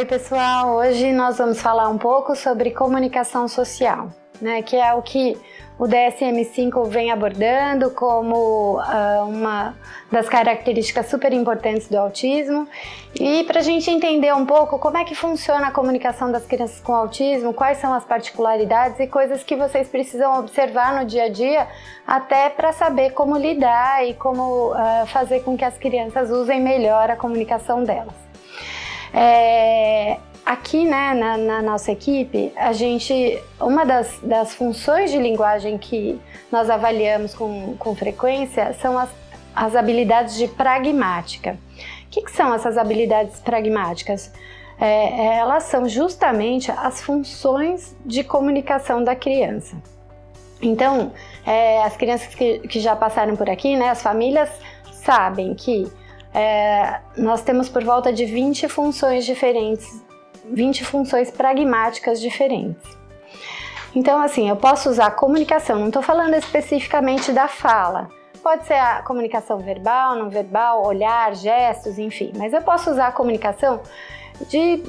Oi pessoal, hoje nós vamos falar um pouco sobre comunicação social, né, que é o que o DSM-5 vem abordando como uma das características super importantes do autismo. E para a gente entender um pouco como é que funciona a comunicação das crianças com autismo, quais são as particularidades e coisas que vocês precisam observar no dia a dia, até para saber como lidar e como fazer com que as crianças usem melhor a comunicação delas. Aqui, né, na nossa equipe, uma das funções de linguagem que nós avaliamos com frequência são as habilidades de pragmática. O que são essas habilidades pragmáticas? Elas são justamente as funções de comunicação da criança. Então, as crianças que já passaram por aqui, né, as famílias sabem que nós temos por volta de 20 funções diferentes, 20 funções pragmáticas diferentes. Então, assim, eu posso usar a comunicação, não estou falando especificamente da fala. Pode ser a comunicação verbal, não verbal, olhar, gestos, enfim. Mas eu posso usar a comunicação de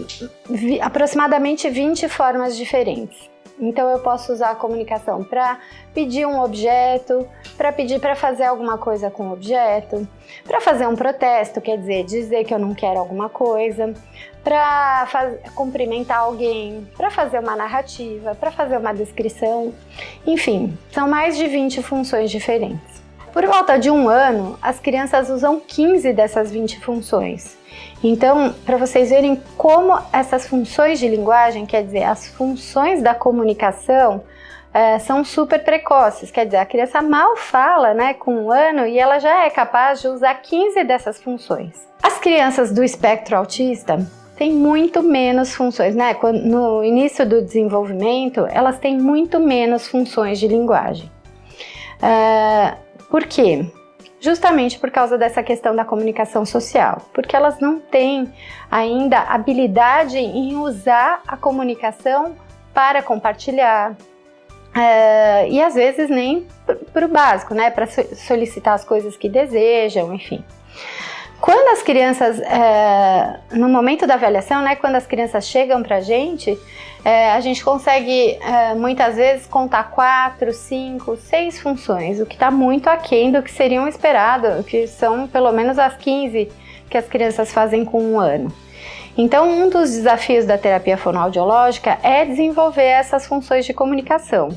aproximadamente 20 formas diferentes. Então eu posso usar a comunicação para pedir um objeto, para pedir para fazer alguma coisa com o objeto, para fazer um protesto, quer dizer que eu não quero alguma coisa, para cumprimentar alguém, para fazer uma narrativa, para fazer uma descrição, enfim, são mais de 20 funções diferentes. Por volta de 1 ano, as crianças usam 15 dessas 20 funções. Então, para vocês verem como essas funções de linguagem, quer dizer, as funções da comunicação, são super precoces. Quer dizer, a criança mal fala, né, com 1 ano e ela já é capaz de usar 15 dessas funções. As crianças do espectro autista têm muito menos funções, né? No início do desenvolvimento, elas têm muito menos funções de linguagem. Por quê? Justamente por causa dessa questão da comunicação social, porque elas não têm ainda habilidade em usar a comunicação para compartilhar, e às vezes nem para o básico, né, para solicitar as coisas que desejam, enfim. Quando as crianças, no momento da avaliação, né, quando as crianças chegam para a gente consegue muitas vezes contar 4, 5, 6 funções, o que está muito aquém do que seriam esperado, que são pelo menos as 15 que as crianças fazem com 1 ano. Então, um dos desafios da terapia fonoaudiológica é desenvolver essas funções de comunicação.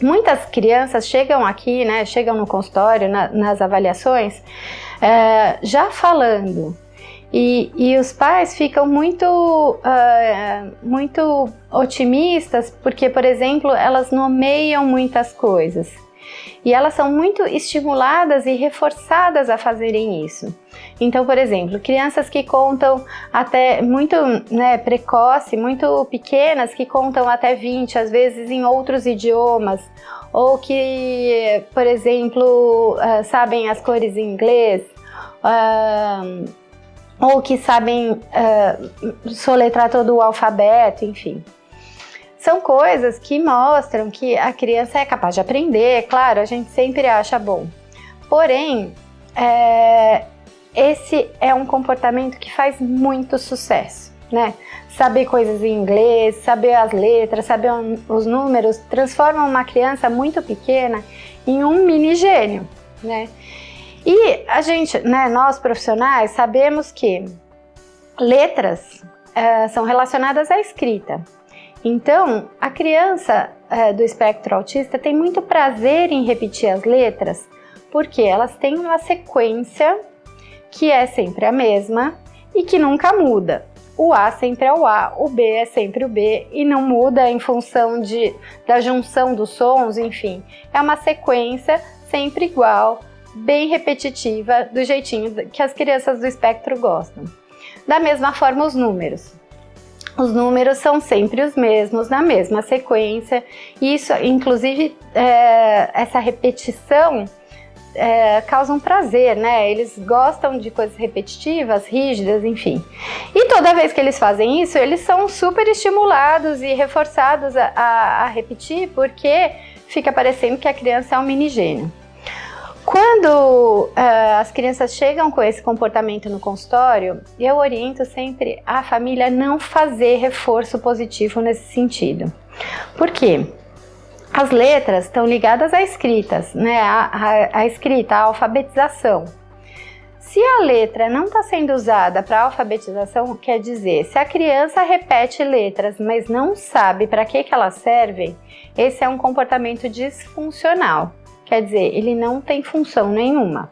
Muitas crianças chegam aqui, né, chegam no consultório, nas avaliações, já falando. E os pais ficam muito otimistas porque, por exemplo, elas nomeiam muitas coisas. E elas são muito estimuladas e reforçadas a fazerem isso. Então, por exemplo, crianças que contam até muito, né, precoce, muito pequenas, que contam até 20, às vezes em outros idiomas, ou que, por exemplo, sabem as cores em inglês, ou que sabem soletrar todo o alfabeto, enfim. São coisas que mostram que a criança é capaz de aprender, claro, a gente sempre acha bom. Porém, esse é um comportamento que faz muito sucesso, né? Saber coisas em inglês, saber as letras, saber os números, transforma uma criança muito pequena em um mini gênio, né? E a gente, né, nós profissionais, sabemos que letras são relacionadas à escrita. Então, a criança do espectro autista tem muito prazer em repetir as letras, porque elas têm uma sequência que é sempre a mesma e que nunca muda. O A sempre é o A, o B é sempre o B e não muda em função da junção dos sons, enfim. É uma sequência sempre igual, bem repetitiva, do jeitinho que as crianças do espectro gostam. Da mesma forma, os números. Os números são sempre os mesmos, na mesma sequência. Isso, inclusive, essa repetição causa um prazer, né? Eles gostam de coisas repetitivas, rígidas, enfim. E toda vez que eles fazem isso, eles são super estimulados e reforçados a repetir, porque fica parecendo que a criança é um mini gênio. Quando as crianças chegam com esse comportamento no consultório, eu oriento sempre a família a não fazer reforço positivo nesse sentido. Por quê? As letras estão ligadas à escritas, né? A escrita, a alfabetização. Se a letra não está sendo usada para alfabetização, quer dizer, se a criança repete letras, mas não sabe para que elas servem, esse é um comportamento disfuncional. Quer dizer, ele não tem função nenhuma.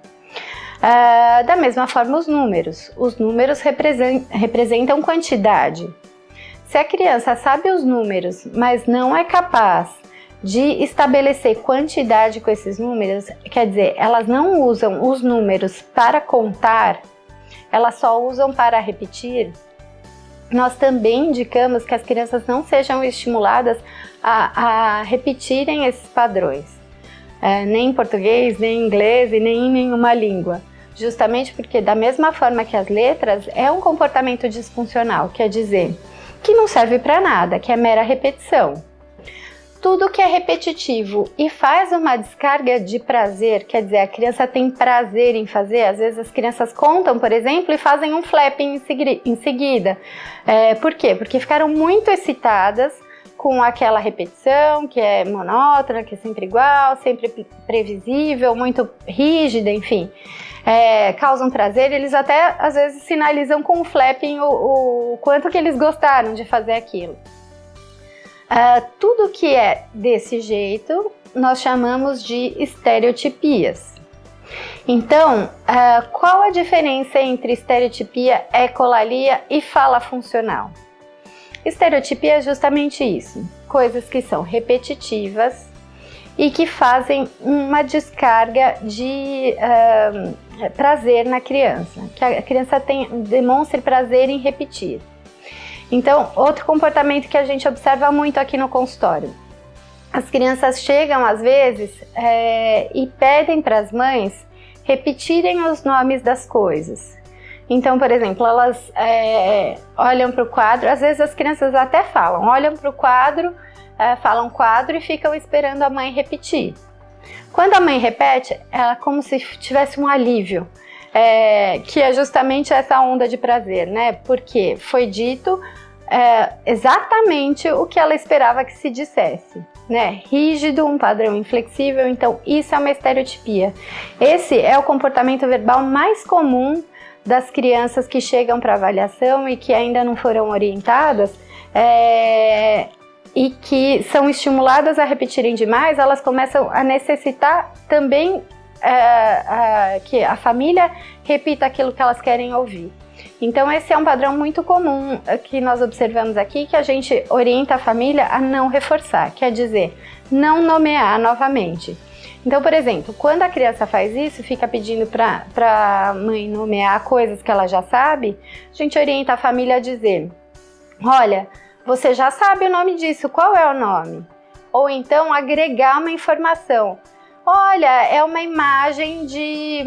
Da mesma forma, os números. Os números representam quantidade. Se a criança sabe os números, mas não é capaz de estabelecer quantidade com esses números, quer dizer, elas não usam os números para contar, elas só usam para repetir, nós também indicamos que as crianças não sejam estimuladas a repetirem esses padrões, nem em português, nem em inglês e nem em nenhuma língua. Justamente porque, da mesma forma que as letras, é um comportamento disfuncional, quer dizer, que não serve para nada, que é mera repetição. Tudo que é repetitivo e faz uma descarga de prazer, quer dizer, a criança tem prazer em fazer, às vezes as crianças contam, por exemplo, e fazem um flapping em seguida. Por quê? Porque ficaram muito excitadas com aquela repetição que é monótona, que é sempre igual, sempre previsível, muito rígida, enfim. Causam prazer, eles até às vezes sinalizam com o flapping o quanto que eles gostaram de fazer aquilo. Tudo que é desse jeito nós chamamos de estereotipias. Então, qual a diferença entre estereotipia, ecolalia e fala funcional? Estereotipia é justamente isso, coisas que são repetitivas e que fazem uma descarga de prazer na criança, que a criança demonstre prazer em repetir. Então, outro comportamento que a gente observa muito aqui no consultório. As crianças chegam, às vezes, e pedem para as mães repetirem os nomes das coisas. Então, por exemplo, elas olham para o quadro, às vezes as crianças até olham para o quadro, falam quadro e ficam esperando a mãe repetir. Quando a mãe repete, ela é como se tivesse um alívio. Que é justamente essa onda de prazer, né? Porque foi dito exatamente o que ela esperava que se dissesse, né? Rígido, um padrão inflexível, então isso é uma estereotipia. Esse é o comportamento verbal mais comum das crianças que chegam para avaliação e que ainda não foram orientadas e que são estimuladas a repetirem demais, elas começam a necessitar também que a família repita aquilo que elas querem ouvir. Então esse é um padrão muito comum que nós observamos aqui, que a gente orienta a família a não reforçar, quer dizer, não nomear novamente. Então, por exemplo, quando a criança faz isso, fica pedindo para a mãe nomear coisas que ela já sabe, a gente orienta a família a dizer: olha, você já sabe o nome disso, qual é o nome? Ou então agregar uma informação. Olha, é uma imagem de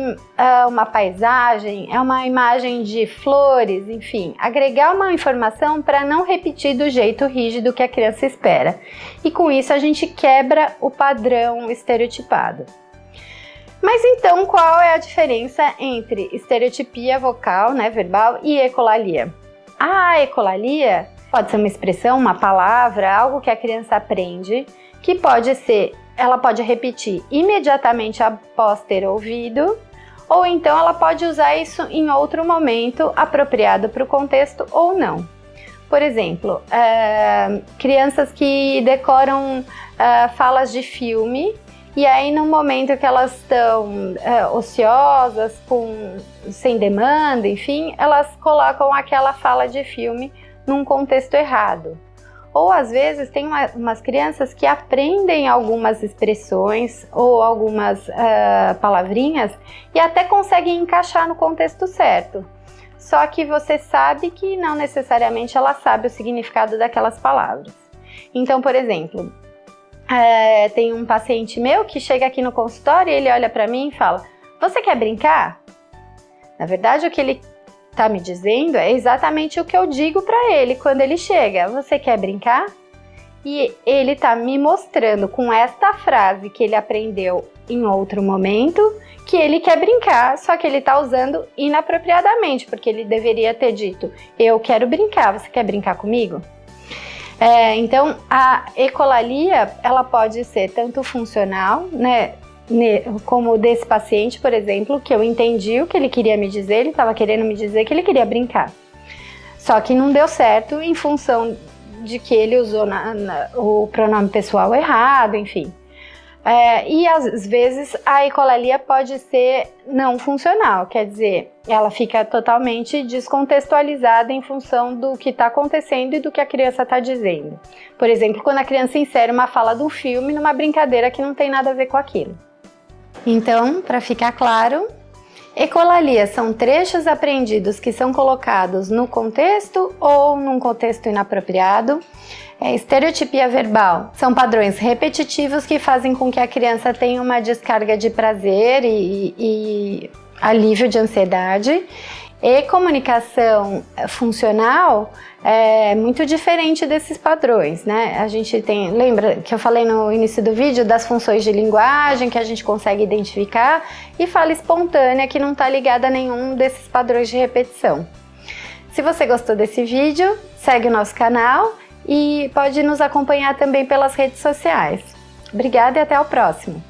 uma paisagem, é uma imagem de flores, enfim. Agregar uma informação para não repetir do jeito rígido que a criança espera. E com isso a gente quebra o padrão estereotipado. Mas então, qual é a diferença entre estereotipia vocal, né, verbal, e ecolalia? A ecolalia pode ser uma expressão, uma palavra, algo que a criança aprende, que pode ser... Ela pode repetir imediatamente após ter ouvido, ou então ela pode usar isso em outro momento apropriado para o contexto ou não. Por exemplo, crianças que decoram falas de filme, e aí no momento que elas estão ociosas, sem demanda, enfim, elas colocam aquela fala de filme num contexto errado. Ou às vezes tem umas crianças que aprendem algumas expressões ou algumas palavrinhas e até conseguem encaixar no contexto certo. Só que você sabe que não necessariamente ela sabe o significado daquelas palavras. Então, por exemplo, tem um paciente meu que chega aqui no consultório e ele olha para mim e fala: você quer brincar? Na verdade, o que ele está me dizendo é exatamente o que eu digo para ele quando ele chega: você quer brincar? E ele está me mostrando com esta frase que ele aprendeu em outro momento que ele quer brincar, só que ele está usando inapropriadamente, porque ele deveria ter dito: eu quero brincar, você quer brincar comigo? Então, a ecolalia, ela pode ser tanto funcional, né, como desse paciente, por exemplo, que eu entendi o que ele queria me dizer, ele estava querendo me dizer que ele queria brincar. Só que não deu certo em função de que ele usou o pronome pessoal errado, enfim. E às vezes a ecolalia pode ser não funcional, quer dizer, ela fica totalmente descontextualizada em função do que está acontecendo e do que a criança está dizendo. Por exemplo, quando a criança insere uma fala de um filme numa brincadeira que não tem nada a ver com aquilo. Então, para ficar claro, ecolalia são trechos aprendidos que são colocados no contexto ou num contexto inapropriado. Estereotipia verbal são padrões repetitivos que fazem com que a criança tenha uma descarga de prazer e alívio de ansiedade. E comunicação funcional é muito diferente desses padrões, né? A gente tem, lembra que eu falei no início do vídeo das funções de linguagem que a gente consegue identificar, e fala espontânea que não está ligada a nenhum desses padrões de repetição. Se você gostou desse vídeo, segue o nosso canal e pode nos acompanhar também pelas redes sociais. Obrigada e até o próximo!